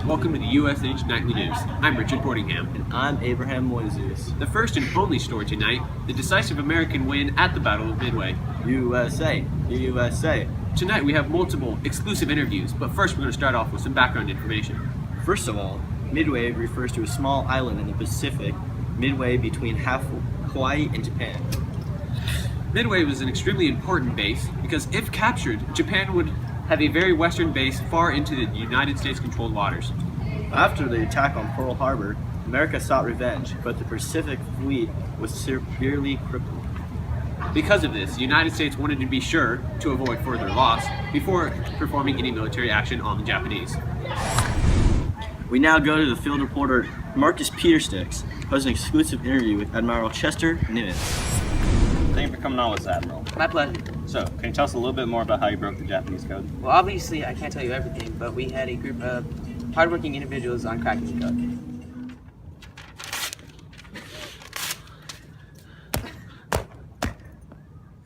Welcome to the USH Nightly News. I'm Richard Portingham. And I'm Abraham Moises. The first and only story tonight, the decisive American win at the Battle of Midway. USA, USA. Tonight we have multiple exclusive interviews, but first we're going to start off with some background information. First of all, Midway refers to a small island in the Pacific, midway between Hawaii and Japan. Midway was an extremely important base because if captured, Japan would have a very western base far into the United States-controlled waters. After the attack on Pearl Harbor, America sought revenge, but the Pacific Fleet was severely crippled. Because of this, the United States wanted to be sure to avoid further loss before performing any military action on the Japanese. We now go to the field reporter Marcus Petersticks, who has an exclusive interview with Admiral Chester Nimitz. Thank you for coming on with us, Admiral. My pleasure. So, can you tell us a little bit more about how you broke the Japanese code? Well, obviously, I can't tell you everything, but we had a group of hardworking individuals on cracking the code.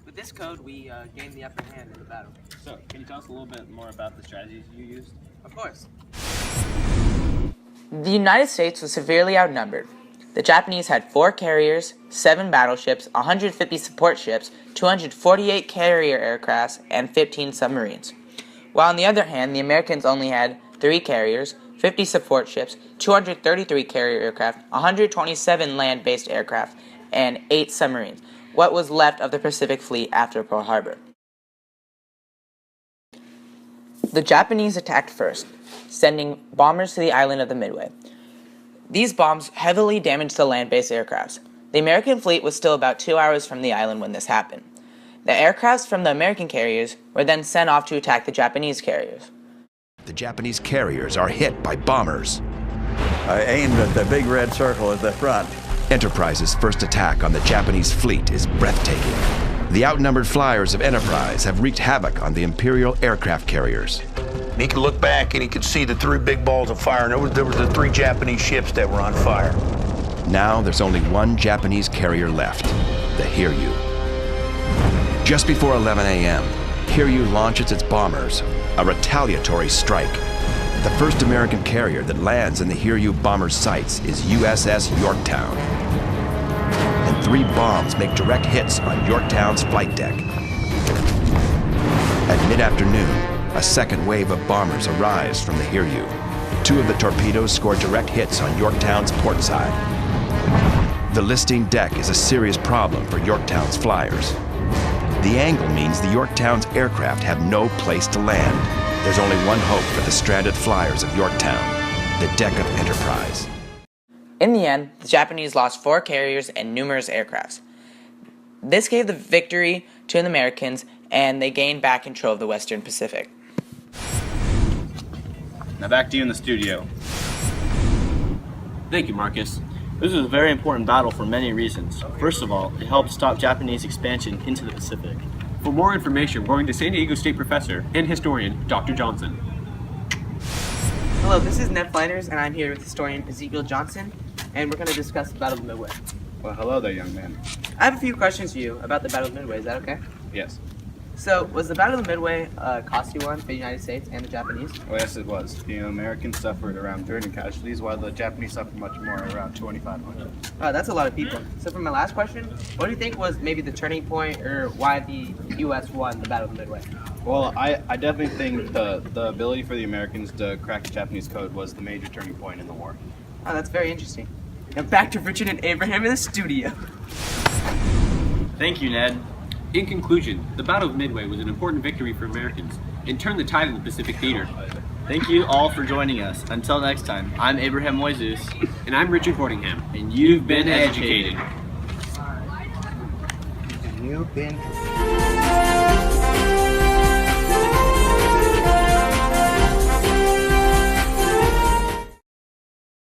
With this code, we gained the upper hand in the battle. So, can you tell us a little bit more about the strategies you used? Of course. The United States was severely outnumbered. The Japanese had 4 carriers, 7 battleships, 150 support ships, 248 carrier aircrafts, and 15 submarines. While on the other hand, the Americans only had 3 carriers, 50 support ships, 233 carrier aircraft, 127 land-based aircraft, and 8 submarines, what was left of the Pacific Fleet after Pearl Harbor. The Japanese attacked first, sending bombers to the island of the Midway. These bombs heavily damaged the land-based aircrafts. The American fleet was still about 2 hours from the island when this happened. The aircrafts from the American carriers were then sent off to attack the Japanese carriers. The Japanese carriers are hit by bombers. I aimed at the big red circle at the front. Enterprise's first attack on the Japanese fleet is breathtaking. The outnumbered flyers of Enterprise have wreaked havoc on the Imperial aircraft carriers. And he could look back and he could see the 3 big balls of fire, and there was the 3 Japanese ships that were on fire. Now there's only 1 Japanese carrier left, the Hiryu. Just before 11 a.m., Hiryu launches its bombers, a retaliatory strike. The first American carrier that lands in the Hiryu bomber's sights is USS Yorktown. And 3 bombs make direct hits on Yorktown's flight deck. At mid-afternoon, a second wave of bombers arrives from the Hiryu. 2 of the torpedoes score direct hits on Yorktown's port side. The listing deck is a serious problem for Yorktown's flyers. The angle means the Yorktown's aircraft have no place to land. There's only one hope for the stranded flyers of Yorktown, the deck of Enterprise. In the end, the Japanese lost 4 carriers and numerous aircrafts. This gave the victory to the Americans, and they gained back control of the Western Pacific. Now back to you in the studio. Thank you, Marcus. This was a very important battle for many reasons. First of all, it helped stop Japanese expansion into the Pacific. For more information, we're going to San Diego State professor and historian, Dr. Johnson. Hello, this is Ned Flanders, and I'm here with historian Ezekiel Johnson, and we're going to discuss the Battle of Midway. Well, hello there, young man. I have a few questions for you about the Battle of Midway. Is that okay? Yes. So, was the Battle of Midway a costly one for the United States and the Japanese? Well, yes, it was. The Americans suffered around 30 casualties, while the Japanese suffered much more, around 2,500. Oh, that's a lot of people. So for my last question, what do you think was maybe the turning point or why the U.S. won the Battle of Midway? Well, I definitely think the ability for the Americans to crack the Japanese code was the major turning point in the war. Oh, that's very interesting. Now back to Richard and Abraham in the studio. Thank you, Ned. In conclusion, the Battle of Midway was an important victory for Americans and turned the tide in the Pacific theater. Thank you all for joining us. Until next time, I'm Abraham Moises. And I'm Richard Portingham. And you've been educated. You've been